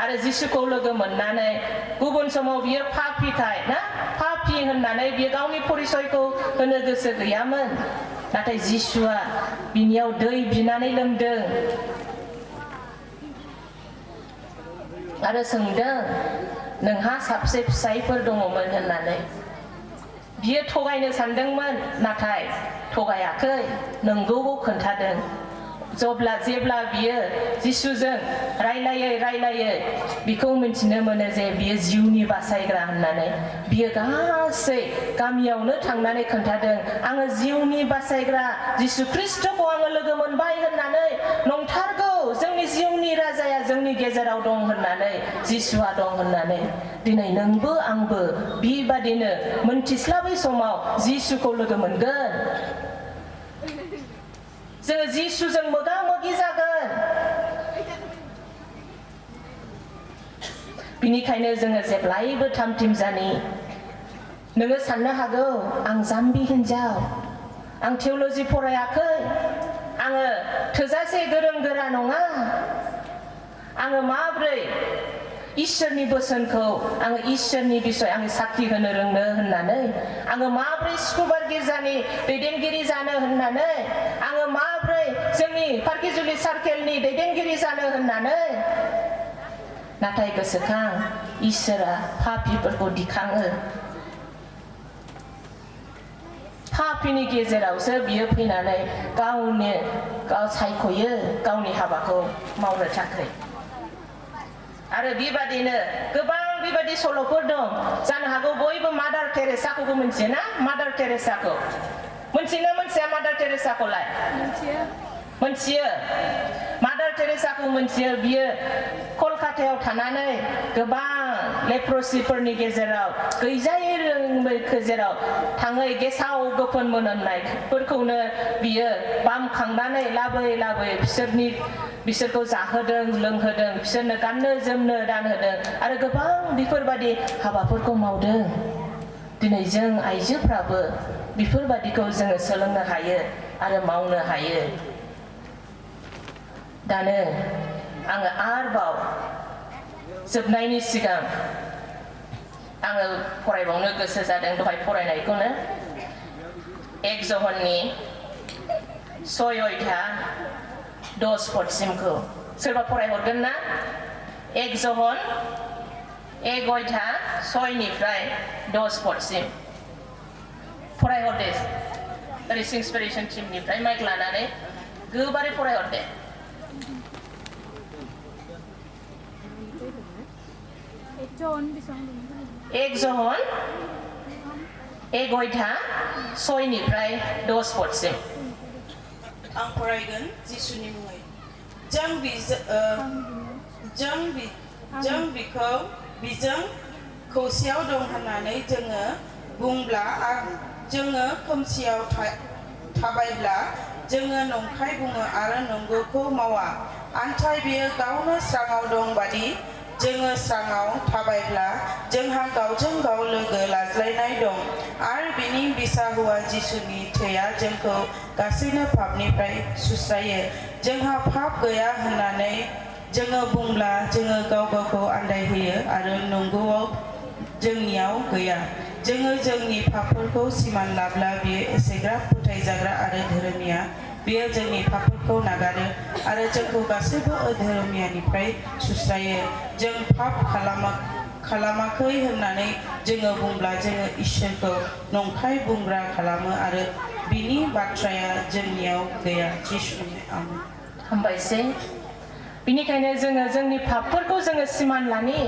आरो जिसुखौ लोगो मोननानै गुबुन समाव बियो पापिखाय ना पापि होननानै बियो गावनि परिचयखौ होनो गोसो गैयामोन नाथाय जिसुआ बिनियाव दै बिनानै लोंदों आरो सोंदों नोंहा साबसे फिसायफोर दङमोन होननानै बियो थगायनो सानदोंमोन नाथाय थगायाखै नंगौखौ खोन्थादों जेब्ला बियो जिसुजों रायलायै बिखौ मिथिनो मोनो जे बियो जिउनि बासायग्रा होननानै बियो गासै गामियावनो थांनानै खोन्थादों आङो जिउनि बासायग्रा जिसु ख्रिस्टखौ आङो लोगो मोनबाय होननानै नंथारगौ जोंनि जिउनि राजाया जोंनि गेजेराव दं होननानै जिसुआ दं होननानै दिनै नोंबो आंबो बेबादिनो मोनथिस्लाबै समाव जिसुखौ लोगो मोनगोन जोङो जिसुजों मोगा-मोगि जागोन बिनिखायनो जोङो जेब्लायबो थामथिमजानि नोङो साननो हागौ आं जाम्बि हिन्जाव आं थिय'ल'जि फरायाखै आङो थोजासे गोरों गोरा नङा आङो माब्रै इसोरनि बोसोनखौ आङो इसोरनि बिसय आङो साखि होनो रोंनो होननानै आङो माब्रै सुकुबार गिर्जानि दैदेनगिरि जानो होननानै आङो माब्रै जोंनि पार्किजुलि सार्केलनि दैदेनगिरि जानो होननानै नाथाय गोसोखां इसोरा पापिफोरखौ दिखाङो पापिनि गेजेरावसो बियो फैनानै गाव सायख'यो गावनि हाबाखौ मावनो थाखाय आरो बेबादिनो गोबां बेबादि सल'फोर दं जानो हागौ बयबो मादार टेरेसाखौबो मिथियोना मादार टेरेसाखौ मिथियोना मिथिया मादार टेरेसाखौलाय मिथियो मादार टेरेसाखौ मिथियो बियो कलकातायाव थानानै गोबां लेप्रसिफोरनि गेजेराव गैजायै गेजेराव थाङै गेसाव गोफोन मोनामनायफोरखौनो बियो बामखांनानै लाबोयै बिसोरखौ जाहोदों लोंहोदों बिसोरनो गाननो जोमनो दानहोदों आरो गोबां बेफोरबादि हाबाफोरखौ मावदों दिनै जों आइजोफ्राबो बेफोरबादिखौ जोङो सोलोंनो हायो आरो मावनो हायो दानो आङो आरोबाव जोबनायनि सिगां आङो फरायबावनो गोसो जादों दहाय फरायनायखौनो 1 जहननि 6:10 पदसिमखौ सोरबा फरायहरगोन ना 1 जहन 1:6 पदसिम फरायहरदे ओरै इंस्पिरेसन टीमनिफ्राय माइक लानानै गोबारै फरायहरदे 1 जहन 1:6 पदसिम आं फरायगोन जिसुनि मुङै जों बिखौ बिजों खौसेयाव दं होननानै जोङो बुंब्ला जोङो खोमसियाव थाबायब्ला जोङो नंखाय बुङो आरो नंगौखौ मावा आन्थाय बियो गावनो स्राङाव दं बादि जोङो स्राङाव थाबायब्ला जोंहा गावजों गाव लोगो लाज्लायनाय दं आरो बिनि बिसा हौवा जिसुनि थैया जोंखौ गासैनो पापनिफ्राय सुस्रायो जोंहा पाप गैया होननानै जोङो बुंब्ला जोङो गाव गावखौ आन्दायहोयो आरो नंगौआव जोंनियाव गैया जोङो जोंनि पापफोरखौ सिमान लाब्ला बियो एसेग्राब फोथायजाग्रा आरो धोरोमिया बियो जोंनि पापफोरखौ नागारो आरो जोंखौ गासैबो अधोरोमियानिफ्राय सुस्रायो जों पाप खालामाखै होननानै जोङो बुंब्ला जोङो इसोरखौ नंखाय बुंग्रा खालामो आरो बिनि बाथ्राया जोंनियाव गैया जिसुनि आमेन हामबायसै बिनिखायनो जोङो जोंनि पापफोरखौ जोङो सिमान लानि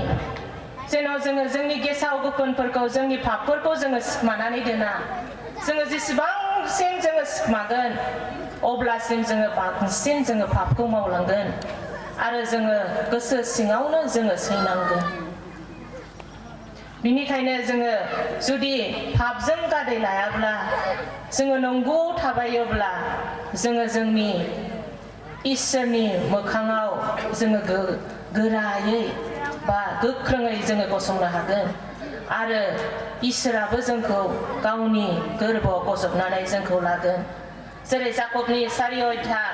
जेन' जोङो जोंनि गेसाव गोफोनफोरखौ जोंनि पापफोरखौ जोङो सिखमानानै दोना जोङो जेसेबांसिम जोङो सिखमागोन अब्लासिम जोङो बांसिन जोङो पापखौ मावलांगोन आरो जोङो गोसो सिङावनो जोङो सैनांगोन बिनिखायनो जोङो जुदि पापजों गादै लायाब्ला जोङो नंगौ थाबायोब्ला जोङो जोंनि इसोरनि मोखाङाव जोङो गोरायै बा गोख्रोङै जोङो गसंनो हागोन आरो इसोराबो जोंखौ गावनि गोरबोआव गजबनानै जोंखौ लागोन जेरै जाकबनि 4 अध्याय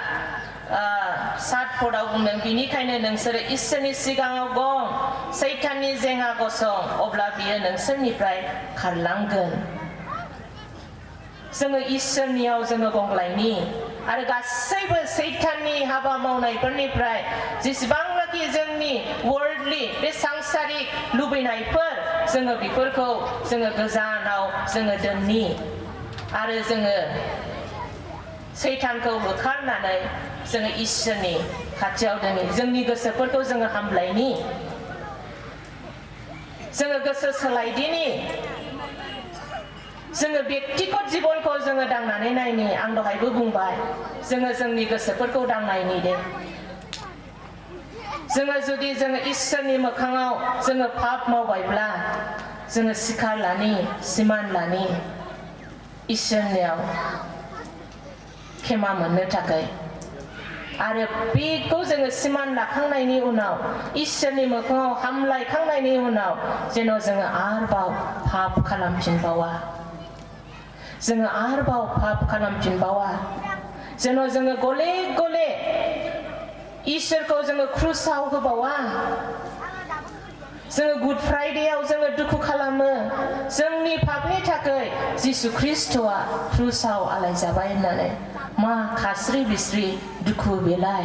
7 पदआव बुंदों बिनिखायनो नोंसोरो इसोरनि सिगाङाव गं सैताननि जेंगा गसं अब्ला बियो नोंसोरनिफ्राय खारलांगोन जोङो इसोरनियाव जोङो गंग्लायनि आरो गासैबो सैताननि हाबा मावनायफोरनिफ्राय जेसेबांनाखि जोंनि वर्ल्डलि बे सांसारिक लुबैनायफोर जोङो बेफोरखौ जोङो गोजानाव जोङो दोननि आरो जोङो सैतानखौ होखारनानै जोङो इसोरनि खाथियाव दोननि जोंनि गोसोफोरखौ जोङो हामलायनि जोङो गोसो सोलायदिनि जोङो बेक्तिगत जिबनखौ जोङो दांनानै नायनि आं दहायबो बुंबाय जोङो जोंनि गोसोफोरखौ दांनायनि दे जोङो जुदि जोङो इसोरनि मोखाङाव जोङो पाप मावबायब्ला जोङो सिखार लानि सिमान लानि इसोरनियाव खेमा मोननो थाखाय आरो बेखौ जोङो सिमान लाखांनायनि उनाव इसोरनि मोखाङाव हामलायखांनायनि उनाव जेन' जोङो आरोबाव पाप खालामफिनबावा जोङो आरोबाव पाप खालामफिनबावा जेन' जोङो गले गले इसोरखौ जोङो क्रुसाव होबावा जोङो गुड फ्राइडेआव जोङो दुखु खालामो जोंनि पापनि थाखाय जिसु ख्रिस्ट'आ क्रुसाव आलायजाबाय होननानै मा खास्रि बिस्रि दुखु बेलाय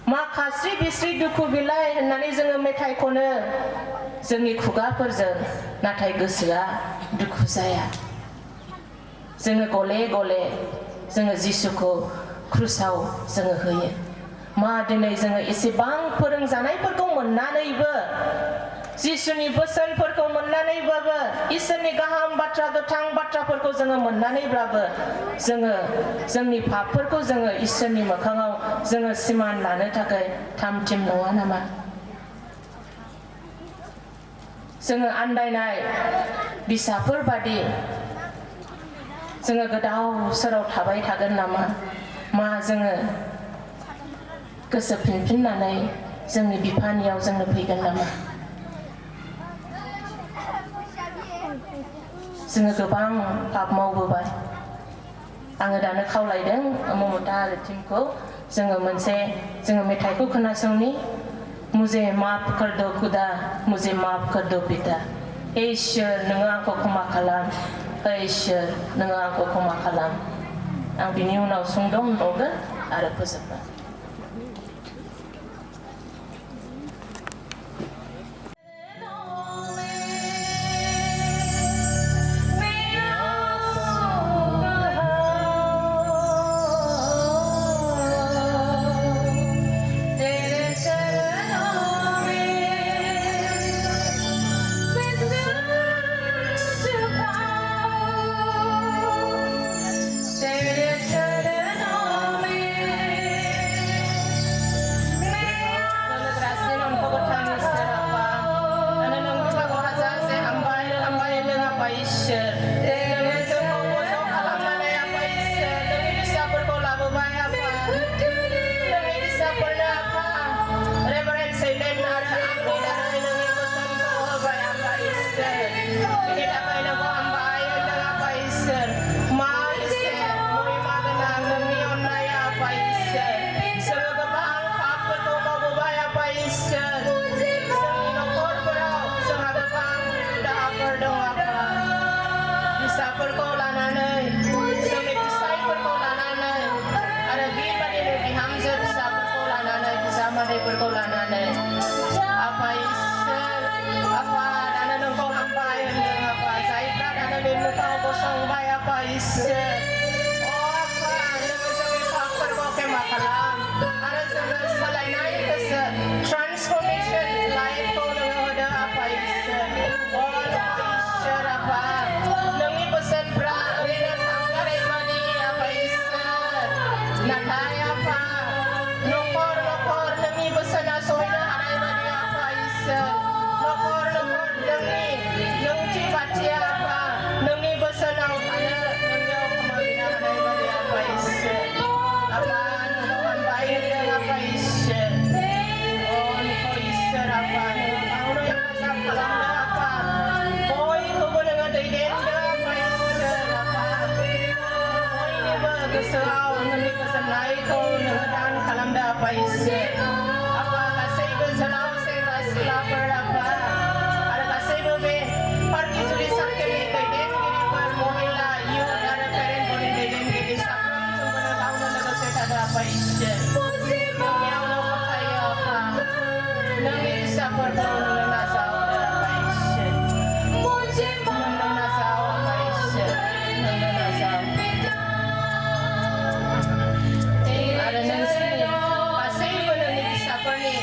मा खास्रि बिस्रि दुखु बेलाय होननानै जोङो मेथाइ खनो जोंनि खुगाफोरजों नाथाय गोसोआ दुखु जाया जोङो गले गले जोङो जिसुखौ क्रुसाव जोङो होयो मा दिनै जोङो एसेबां फोरोंजानायफोरखौ मोननानैबो जिसुनि बोसोनफोरखौ मोननानैबाबो इसोरनि गाहाम बाथ्रा गोथां बाथ्राफोरखौ जोङो मोननानैब्लाबो जोङो जोंनि पापफोरखौ जोङो इसोरनि मोखाङाव जोङो सिमान लानो थाखाय थामथिम नङा नामा जोङो आन्दायनाय बिसाफोर बादि जोङो गोदाव सोराव थाबाय थागोन नामा मा जोङो गोसो फिनफिननानै जोंनि बिफानियाव जोंनो फैगोन नामा जोङो गोबां पाप मावबोबाय आङो दानो खावलायदों ममता आरो टिमखौ जोङो मोनसे जोङो मेथाइखौ खोनासंनि मुझे माफ कर दो खुदा मुझे माफ कर दो पिता ईश्वर नोङो आंखौ क्षमा खालाम ईश्वर नोङो आंखौ क्षमा खालाम आं बिनि उनाव सुंद' होनबावगोन आरो फोजोबगोन फोरखौ लानानै आफा इसोर आफा दानो नोंखौ हामबाय होनदों आफा जायफ्रा दानो बे मुगाव गसंबाय आफा इसोर आफा नोङो जोंनि पापफोरखौ क्षमा खालाम आरो जोङो सोलायनाय Iswrni apa गासैबो जोलाव सेंग्रा सिख्लाफोर apa आरो गासैबो बे Parkijuli सार्केलनि दैदेनगिरिफोर महिला युथ आरो पेरेन्ट बडि दैदेनगिरि साफ्रोमजोंबो गावनो लोगोसे थादों apa Iswrni नोंनियावनो फोथायो apa नोंनि फिसाफोरखौ नोंनो नाजावदो apa Iswrni नोंनो नाजाव apa Iswrni नोंनो नाजाव आरो नोंसोरनि गासैबो नोंनि फिसाफोरनि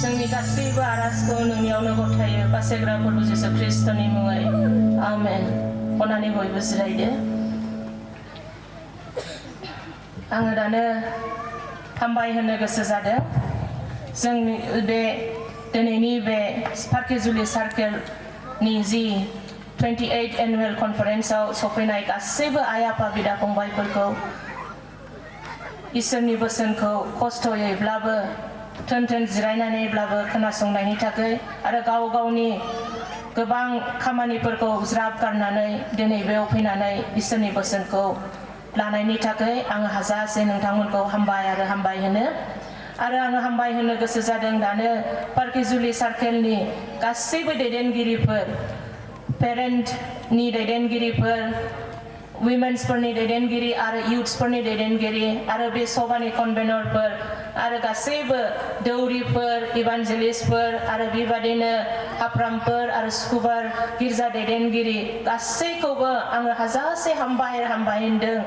जोंनि गासैबो आर'जखौ नोंनियावनो गथायो बासायग्रा प्रभु जिसु ख्रीष्टनि मुङै आमेन अननानै बयबो जिरायदो आङो दानो हामबाय होनो गोसो जादों जोंनि बे दिनैनि बे Parkijuli सार्केलनि जि 28 एनुवेल कनफारेन्सआव सफैनाय गासैबो आइ आफा बिदा फंबायफोरखौ इसोरनि बोसोनखौ खस्थ'यैब्लाबो थोन जिरायनानैब्लाबो खोनासंनायनि थाखाय आरो गाव गावनि गोबां खामानिफोरखौ ज्राब गारनानै दिनै बेयाव फैनानै इसोरनि बोसोनखौ लानायनि थाखाय आङो हाजासे नोंथांमोनखौ हामबाय आरो हामबाय होनो आरो आङो हामबाय होनो गोसो जादों दानो Parkijuli सार्केलनि गासैबो दैदेनगिरिफोर पेरेन्टनि दैदेनगिरिफोर वुमेन्सफोरनि दैदेनगिरि आरो युथ्सफोरनि दैदेनगिरि आरो बे सभानि कनभेनरफोर आरो गासैबो दौरिफोर इभान्जेलिस्टफोर आरो बेबादिनो हाफ्रामफोर आरो सुकुबार गिर्जा दैदेनगिरि गासैखौबो आङो हाजासे हामबाय होनदों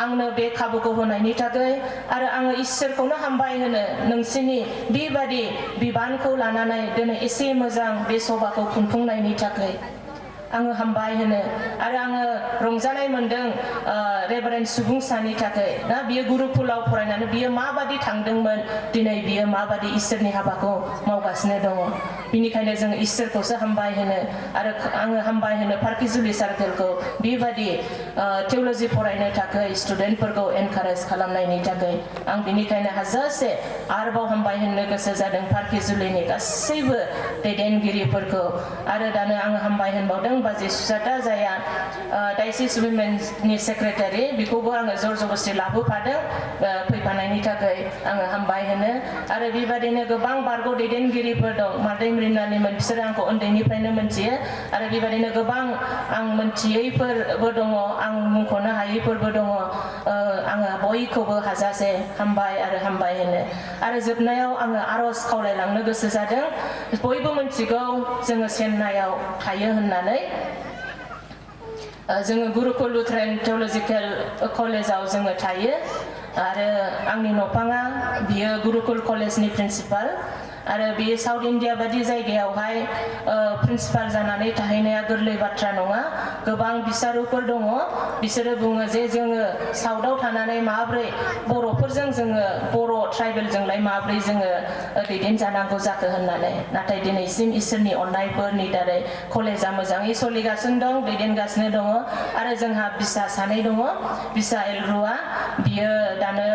आंनो बे खाबुखौ होनायनि थाखाय आरो आङो इसोरखौनो हामबाय होनो नोंसिनि बेबादि बिबानखौ लानानै दिनै एसे मोजां बे सभाखौ खुंफुंनायनि थाखाय आङो हामबाय होनो आरो आङो रंजानाय मोनदों रेभारेन्ड सुबुंसानि थाखाय ना बियो गुरुकुलाव फरायनानै बियो माबादि थांदोंमोन दिनै बियो माबादि इसोरनि हाबाखौ मावगासिनो दङ बिनिखायनो जों इसोरखौसो हामबाय होनो आरो आङो हामबाय होनो Parkijuli सार्केलखौ बेबादि थिय'ल'जि फरायनो थाखाय स्टुडेन्टफोरखौ एनकारेज खालामनायनि थाखाय आं बिनिखायनो हाजासे आरोबाव हामबाय होननो गोसो जादों Parkijuliनि गासैबो दैदेनगिरिफोरखौ आरो दानो आङो हामबाय होनबावदों बाजै सुजाता जाया डायसिस वुमेननि सेक्रेटारि बेखौबो आङो जर जबस्ति लाबोफादों फैफानायनि थाखाय आङो हामबाय होनो आरो बेबादिनो गोबां बारग' दैदेनगिरिफोर दं मादै मृणालिमोन बिसोरो आंखौ उन्दैनिफ्रायनो मोनथियो आरो बेबादिनो गोबां आं मोनथियैफोरबो दङ आं मुंख'नो हायैफोरबो दङ आङो बयखौबो हाजासे हामबाय आरो हामबाय होनो आरो जोबनायाव आङो आर'ज खावलायलांनो गोसो जादों बयबो मोनथिगौ जोङो चेन्नाइआव थायो होननानै जोङो गुरुकुल लुथेरान थिय'लजिकेल कलेजाव जोङो थायो आरो आंनि न'फाङा बियो गुरुकुल कलेजनि प्रिन्सिपाल आरो बे साउथ इन्डिया बादि जायगायावहाय प्रिन्सिपाल जानानै थाहैनाया गोरलै बाथ्रा नङा गोबां बिसारुफोर दङ बिसोरो बुङो जे जोङो साउथाव थानानै माब्रै बर'फोरजों जोङो बर' ट्राइबेलजोंलाय माब्रै जोङो दैदेनजानांगौ जाखो होननानै नाथाय दिनैसिम इसोरनि अननायफोरनि दारै कलेजा मोजाङै सोलिगासिनो दं दैदेनगासिनो दङ आरो जोंहा बिसा सानै दङ बिसा एलरुआ बियो दानो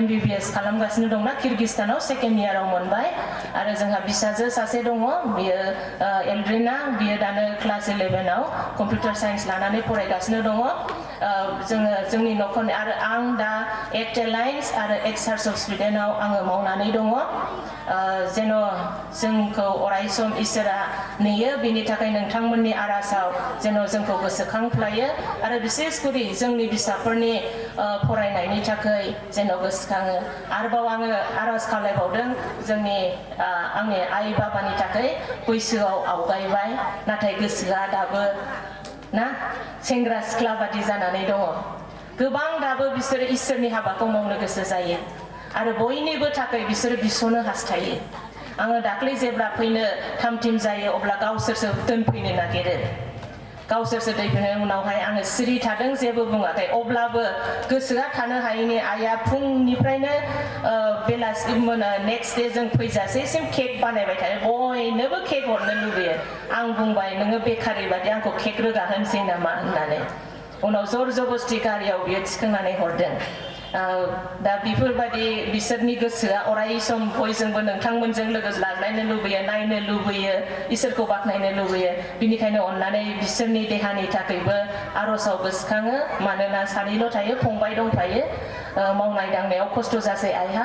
MBBS खालामगासिनो दंना किर्गिस्तानाव सेकेन्ड इयाराव मोनबाय जाबाय आरो जोंहा बिसाजो सासे दङ बियो एलड्रिना बियो दानो क्लास 11 आव कम्पिउटार साइन्स लानानै फरायगासिनो दङ जोङो जोंनि नखरनि आरो आं दा एक्ट एलायन्स आरो एक्ट चार्च अफ स्टुडेन्टआव आङो मावनानै दङ जेन' जोंखौ अरायसम इसोरा नेयो बेनि थाखाय नोंथांमोननि आर'जआव जेन' जोंखौ गोसोखांफ्लायो आरो बिसेसकरि जोंनि बिसाफोरनि फरायनायनि थाखाय जेन' गोसोखाङो आरोबाव आङो आर'ज खालामबावदों जोंनि आंनि आइ बाबानि थाखाय बैसोआव आवगायबाय नाथाय गोसोआ दाबो ना सेंग्रा सिख्ला बादि जानानै दङ गोबां दाबो बिसोरो इसोरनि हाबाखौ मावनो गोसो जायो आरो बयनिबो थाखाय बिसोरो बिस'नो हास्थायो आङो दाख्लै जेब्ला फैनो थाम-थिम जायो अब्ला गावसोरसो दोनफैनो नागिरो गावसोरसो दैफैनायनि उनावहाय आङो सिरि थादों जेबो बुङाखै अब्लाबो गोसोआ थानो हायैनि आइया फुंनिफ्रायनो बेलासि नेक्स्ट दे जों फैजासेसिम केक बानायबाय थायो बयनोबो केक हरनो लुबैयो आं बुंबाय नोङो बेकारि बादि आंखौ केक रोगाहोनोसै नामा होननानै उनाव जर जबस्ति गारियाव बियो थिखांनानै हरदों दा बेफोरबायदि बिसोरनि गोसोआ अराय सम बयजोंबो नोंथांमोनजों लोगो लाज्लायनो लुबैयो नायनो लुबैयो इसोरखौ बाख्नायनो लुबैयो बिनिखायनो अननानै बिसोरनि देहानि थाखायबो आर'जआव गोसोखाङो मानोना सानैल' थायो फंबाय दंफायो मावनाय दांनायाव खस्थ' जासै आइहा